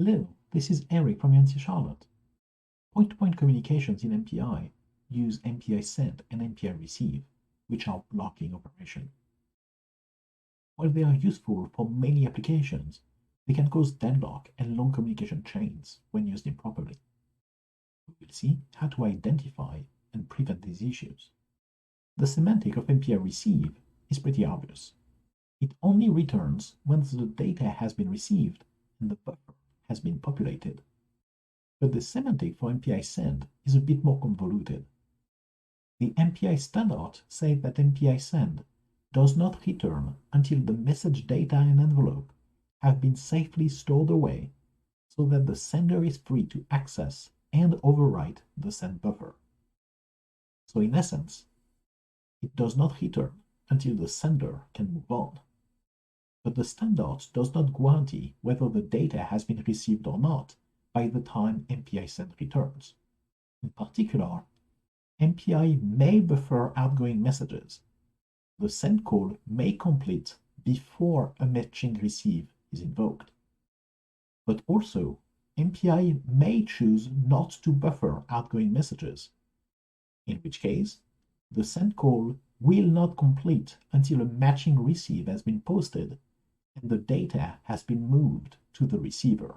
Hello, this is Eric from UNC Charlotte. Point-to-point communications in MPI use MPI send and MPI receive, which are blocking operations. While they are useful for many applications, they can cause deadlock and long communication chains when used improperly. We will see how to identify and prevent these issues. The semantic of MPI receive is pretty obvious. It only returns once the data has been received and the buffer has been populated. But the semantic for MPI send is a bit more convoluted. The MPI standard says that MPI send does not return until the message data and envelope have been safely stored away so that the sender is free to access and overwrite the send buffer. So in essence, it does not return until the sender can move on. But the standard does not guarantee whether the data has been received or not by the time MPI send returns. In particular, MPI may buffer outgoing messages. The send call may complete before a matching receive is invoked. But also, MPI may choose not to buffer outgoing messages, in which case, the send call will not complete until a matching receive has been posted and the data has been moved to the receiver.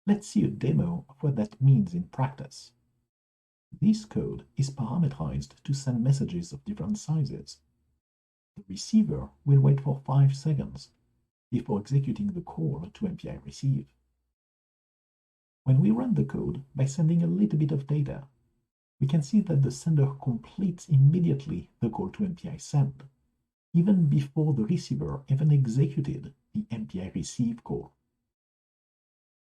Let's see a demo of what that means in practice. This code is parameterized to send messages of different sizes. The receiver will wait for 5 seconds before executing the call to MPI receive. When we run the code by sending a little bit of data, we can see that the sender completes immediately the call to MPI send, even before the receiver even executed the MPI receive call.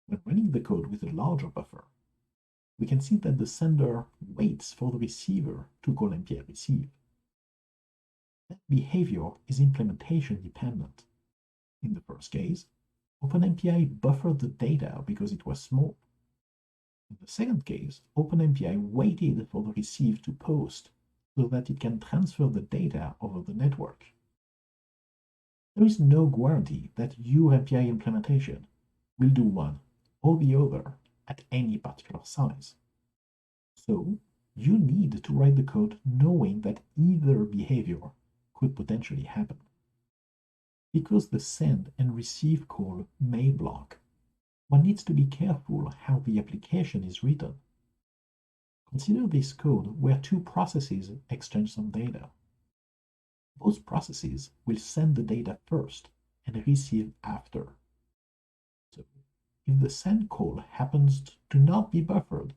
When running the code with a larger buffer, we can see that the sender waits for the receiver to call MPI receive. That behavior is implementation dependent. In the first case, OpenMPI buffered the data because it was small. In the second case, OpenMPI waited for the receive to post so that it can transfer the data over the network. There is no guarantee that your MPI implementation will do one or the other at any particular size. So, you need to write the code knowing that either behavior could potentially happen. Because the send and receive call may block, one needs to be careful how the application is written. Consider this code where two processes exchange some data. Both processes will send the data first and receive after. So, if the send call happens to not be buffered,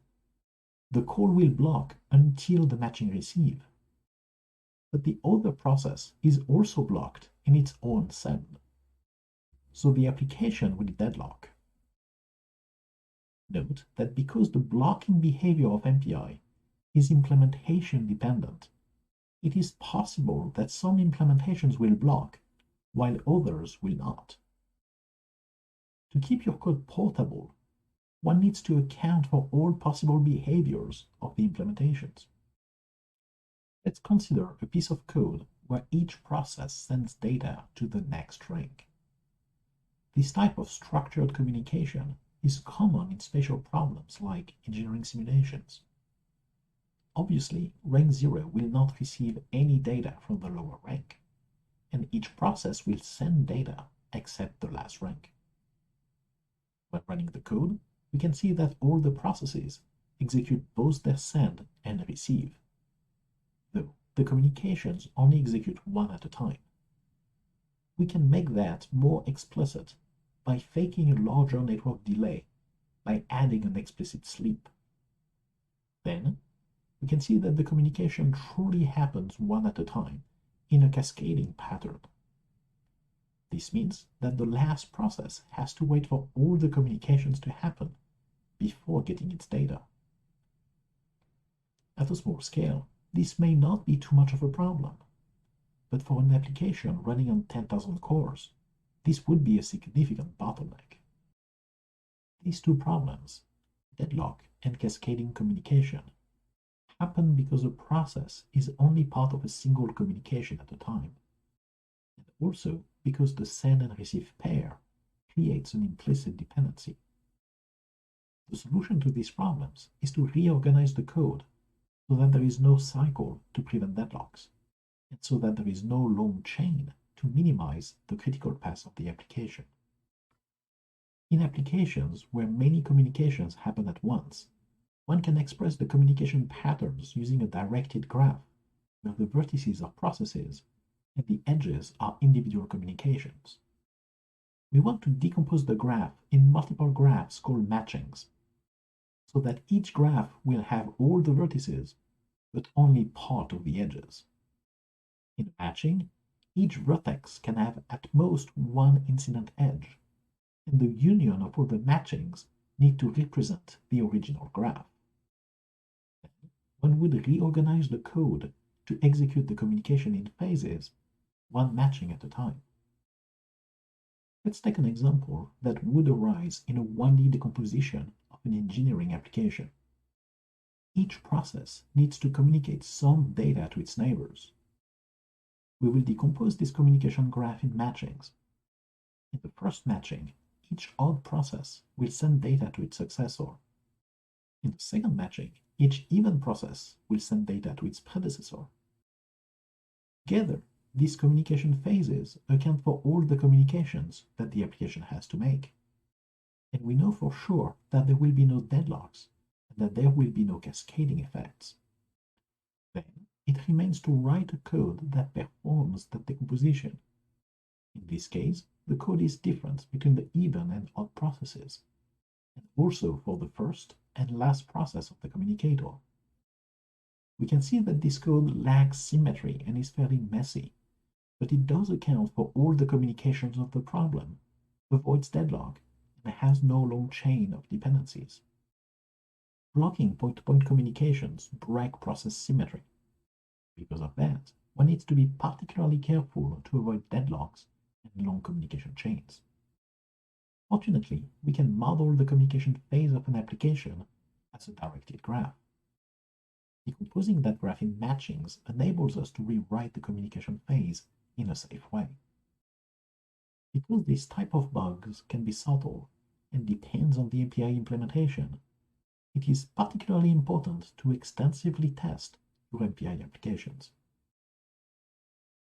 the call will block until the matching receive. But the other process is also blocked in its own send. So the application will deadlock. Note that because the blocking behavior of MPI is implementation dependent, it is possible that some implementations will block while others will not. To keep your code portable, one needs to account for all possible behaviors of the implementations. Let's consider a piece of code where each process sends data to the next rank. This type of structured communication is common in spatial problems like engineering simulations. Obviously, rank 0 will not receive any data from the lower rank, and each process will send data except the last rank. When running the code, we can see that all the processes execute both their send and receive, though the communications only execute one at a time. We can make that more explicit by faking a larger network delay by adding an explicit sleep. Then, we can see that the communication truly happens one at a time in a cascading pattern. This means that the last process has to wait for all the communications to happen before getting its data. At a small scale, this may not be too much of a problem, but for an application running on 10,000 cores, this would be a significant bottleneck. These two problems, deadlock and cascading communication, happen because a process is only part of a single communication at a time, and also because the send and receive pair creates an implicit dependency. The solution to these problems is to reorganize the code so that there is no cycle to prevent deadlocks, and so that there is no long chain to minimize the critical path of the application. In applications where many communications happen at once, one can express the communication patterns using a directed graph, where the vertices are processes and the edges are individual communications. We want to decompose the graph in multiple graphs called matchings, so that each graph will have all the vertices, but only part of the edges. In a matching, each vertex can have at most one incident edge, and the union of all the matchings need to represent the original graph. Then, one would reorganize the code to execute the communication in phases, one matching at a time. Let's take an example that would arise in a 1D decomposition of an engineering application. Each process needs to communicate some data to its neighbors. We will decompose this communication graph in matchings. In the first matching, each odd process will send data to its successor. In the second matching, each even process will send data to its predecessor. Together, these communication phases account for all the communications that the application has to make. And we know for sure that there will be no deadlocks and that there will be no cascading effects. Then, it remains to write a code that performs that decomposition. In this case, the code is different between the even and odd processes, and also for the first and last process of the communicator. We can see that this code lacks symmetry and is fairly messy, but it does account for all the communications of the problem, avoids deadlock, and has no long chain of dependencies. Blocking point-to-point communications break process symmetry. Because of that, one needs to be particularly careful to avoid deadlocks and long communication chains. Fortunately, we can model the communication phase of an application as a directed graph. Decomposing that graph in matchings enables us to rewrite the communication phase in a safe way. Because this type of bugs can be subtle and depends on the MPI implementation, it is particularly important to extensively test your MPI applications.